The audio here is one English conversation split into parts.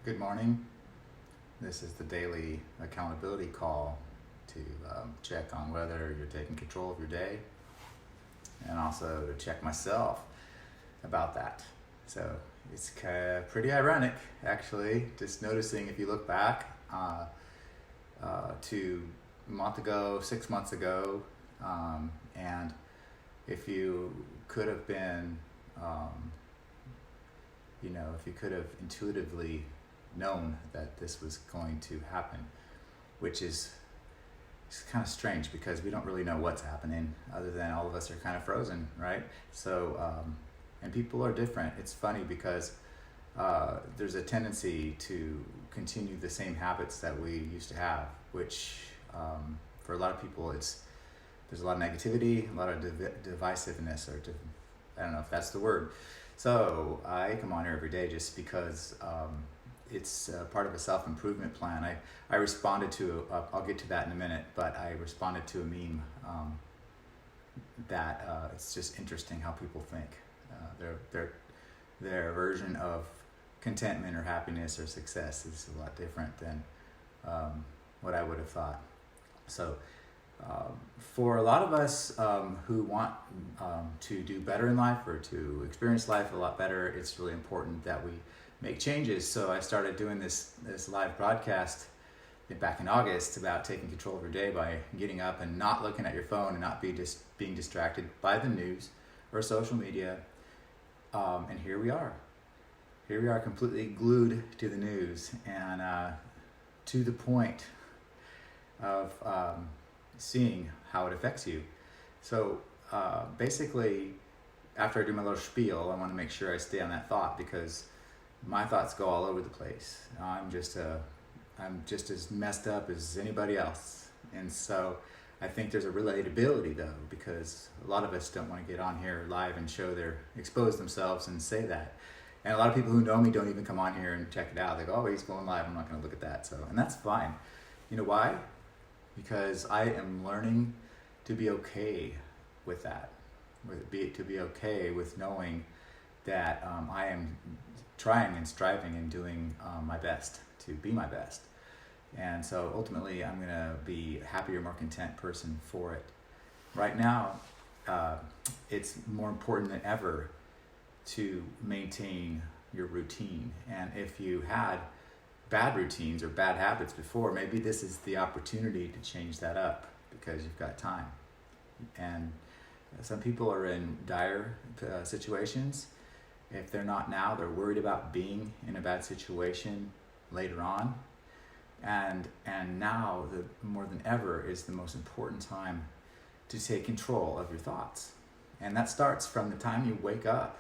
Good morning. This is the daily accountability call to check on whether you're taking control of your day and also to check myself about that. So it's pretty ironic, actually, just noticing if you look back to a month ago, 6 months ago, and if you could have been, if you could have intuitively known that this was going to happen, which is it's kind of strange because we don't really know what's happening other than all of us are kind of frozen, right? So, and people are different. It's funny because there's a tendency to continue the same habits that we used to have, which for a lot of people, there's a lot of negativity, a lot of divisiveness, or I don't know if that's the word. So I come on here every day just because it's part of a self-improvement plan. I responded to, I'll get to that in a minute, but I responded to a meme that it's just interesting how people think. Their version of contentment or happiness or success is a lot different than what I would have thought. So for a lot of us who want to do better in life or to experience life a lot better, it's really important that we make changes. So I started doing this live broadcast back in August about taking control of your day by getting up and not looking at your phone and not being distracted by the news or social media. And here we are. Here we are completely glued to the news and to the point of seeing how it affects you. So basically, after I do my little spiel, I want to make sure I stay on that thought because my thoughts go all over the place. I'm just as messed up as anybody else. And so I think there's a relatability though, because a lot of us don't want to get on here live and expose themselves and say that. And a lot of people who know me don't even come on here and check it out. They go, oh, he's going live, I'm not going to look at that. And that's fine. You know why? Because I am learning to be okay with that, to be okay with knowing that I am trying and striving and doing my best to be my best. And so ultimately, I'm going to be a happier, more content person for it. Right now, it's more important than ever to maintain your routine. And if you had bad routines or bad habits before, maybe this is the opportunity to change that up because you've got time. And some people are in dire situations. If they're not now, they're worried about being in a bad situation later on. And now, more than ever, is the most important time to take control of your thoughts. And that starts from the time you wake up.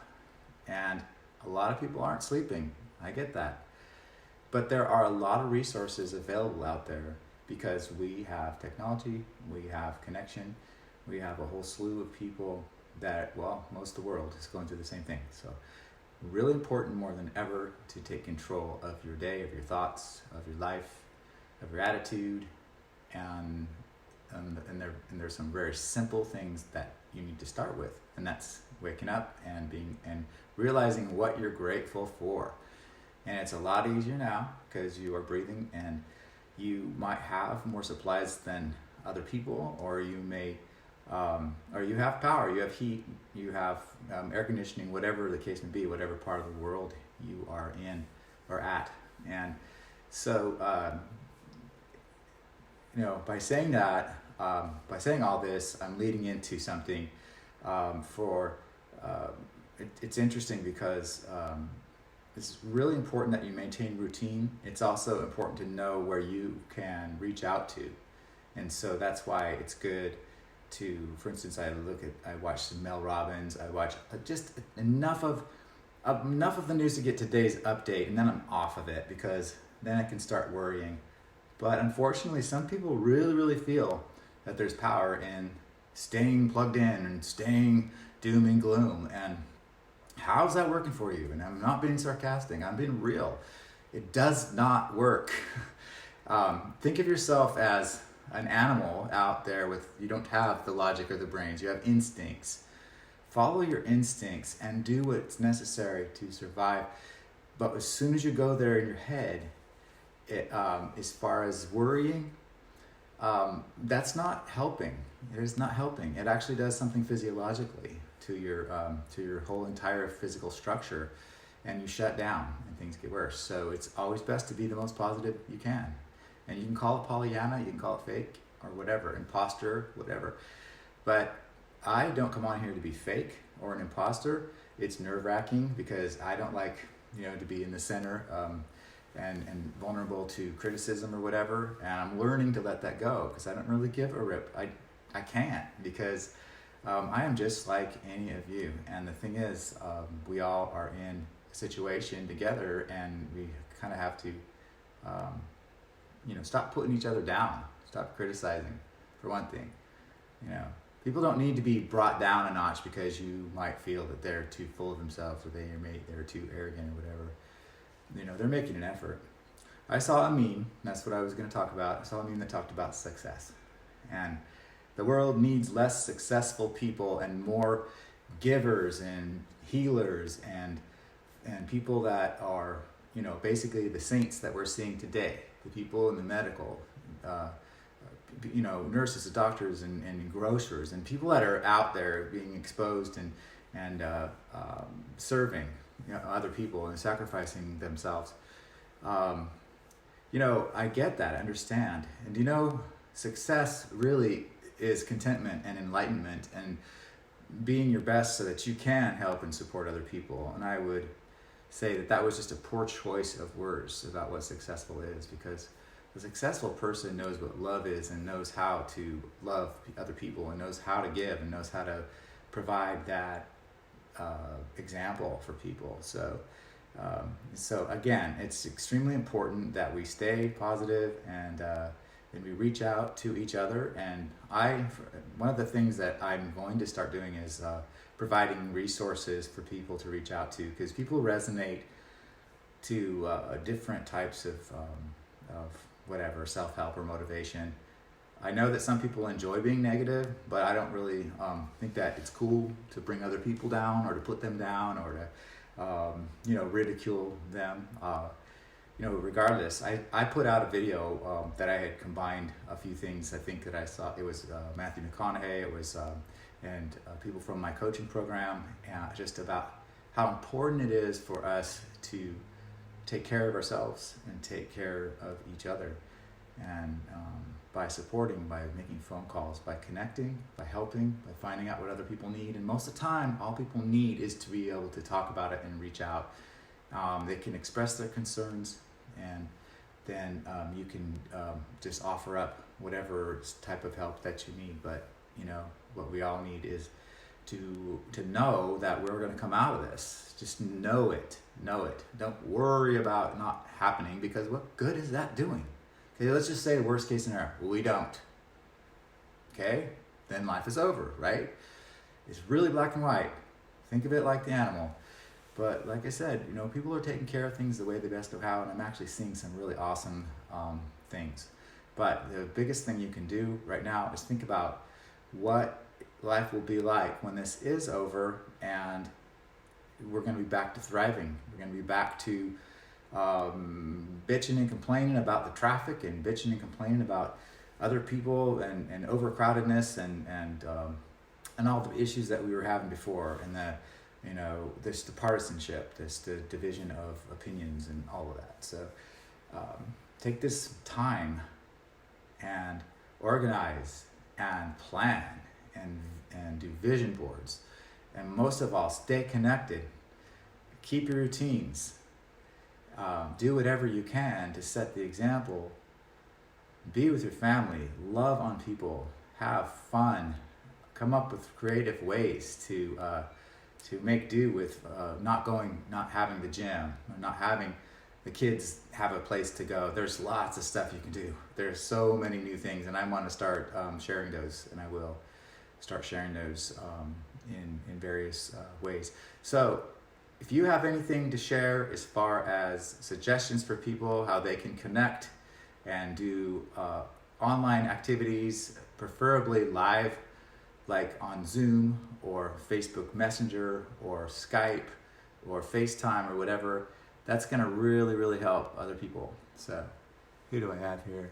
And a lot of people aren't sleeping. I get that. But there are a lot of resources available out there because we have technology, we have connection, we have a whole slew of people that, most of the world is going through the same thing. So really important more than ever to take control of your day, of your thoughts, of your life, of your attitude, and there's some very simple things that you need to start with, and that's waking up and realizing what you're grateful for. And it's a lot easier now because you are breathing and you might have more supplies than other people, or you may, or you have power, you have heat, you have air conditioning, whatever the case may be, whatever part of the world you are in or at. And so, by saying that, by saying all this, I'm leading into something it's interesting because it's really important that you maintain routine. It's also important to know where you can reach out to. And so that's why it's good to, for instance, I watch some Mel Robbins, I watch just enough of the news to get today's update, and then I'm off of it because then I can start worrying. But unfortunately, some people really, really feel that there's power in staying plugged in and staying doom and gloom. And how's that working for you? And I'm not being sarcastic, I'm being real. It does not work. Think of yourself as an animal out there you don't have the logic or the brains, you have instincts. Follow your instincts and do what's necessary to survive. But as soon as you go there in your head, as far as worrying, that's not helping. It is not helping. It actually does something physiologically to your whole entire physical structure, and you shut down and things get worse. So it's always best to be the most positive you can. And you can call it Pollyanna, you can call it fake or whatever, imposter, whatever. But I don't come on here to be fake or an imposter. It's nerve-wracking because I don't like, to be in the center and vulnerable to criticism or whatever. And I'm learning to let that go because I don't really give a rip. I can't, because I am just like any of you. And the thing is, we all are in a situation together, and we kind of have to, stop putting each other down, stop criticizing, for one thing. People don't need to be brought down a notch because you might feel that they're too full of themselves, or they're too arrogant or whatever. They're making an effort. I saw a meme, that's what I was going to talk about. I saw a meme that talked about success. And the world needs less successful people and more givers and healers and people that are, basically the saints that we're seeing today. The people in the medical, nurses and doctors and grocers, and people that are out there being exposed and serving other people and sacrificing themselves. I get that, I understand. And success really is contentment and enlightenment and being your best so that you can help and support other people. And I would say that was just a poor choice of words about what successful is, because the successful person knows what love is and knows how to love other people and knows how to give and knows how to provide that example for people. So again, it's extremely important that we stay positive and we reach out to each other. And one of the things that I'm going to start doing is providing resources for people to reach out to, because people resonate to different types of whatever, self-help or motivation. I know that some people enjoy being negative, but I don't really think that it's cool to bring other people down or to put them down or to ridicule them. Regardless, I put out a video that I had combined a few things. I think that I saw, it was Matthew McConaughey, it was and people from my coaching program, just about how important it is for us to take care of ourselves and take care of each other, and by supporting, by making phone calls, by connecting, by helping, by finding out what other people need. And most of the time, all people need is to be able to talk about it and reach out. They can express their concerns, and then you can just offer up whatever type of help that you need. But what we all need is to know that we're going to come out of this. Just know it. Don't worry about it not happening, because what good is that doing? Okay, let's just say worst case scenario, we don't. Okay, then life is over, right? It's really black and white. Think of it like the animal. But like I said, people are taking care of things the way they best know how, and I'm actually seeing some really awesome things. But the biggest thing you can do right now is think about what life will be like when this is over, and we're going to be back to thriving. We're going to be back to bitching and complaining about the traffic, and bitching and complaining about other people and overcrowdedness and all the issues that we were having before, and the partisanship, the division of opinions and all of that. So take this time and organize and plan and do vision boards, and most of all, stay connected. Keep your routines. Do whatever you can to set the example. Be with your family. Love on people. Have fun. Come up with creative ways to make do with not having the gym, or not having the kids have a place to go. There's lots of stuff you can do. There's so many new things, and I want to start sharing those, and I will start sharing those in various ways. So if you have anything to share as far as suggestions for people, how they can connect and do online activities, preferably live, like on Zoom or Facebook Messenger or Skype or FaceTime or whatever, that's going to really, really help other people. So who do I have here?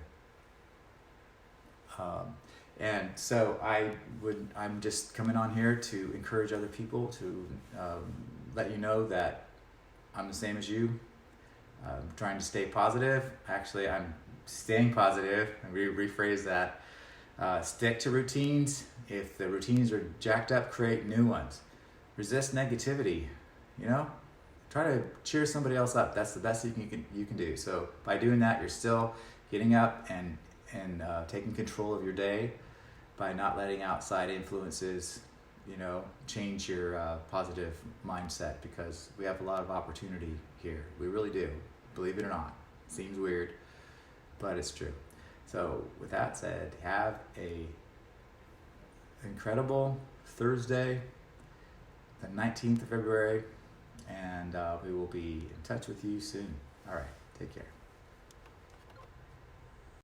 And so I'm just coming on here to encourage other people, to let you know that I'm the same as you. I'm trying to stay positive. Actually, I'm staying positive. And rephrase that. Stick to routines. If the routines are jacked up, create new ones. Resist negativity. You know, try to cheer somebody else up. That's the best you can do. So by doing that, you're still getting up and taking control of your day by not letting outside influences, change your positive mindset, because we have a lot of opportunity here. We really do. Believe it or not. It seems weird, but it's true. So with that said, have a incredible Thursday, the 19th of February, and we will be in touch with you soon. All right, take care.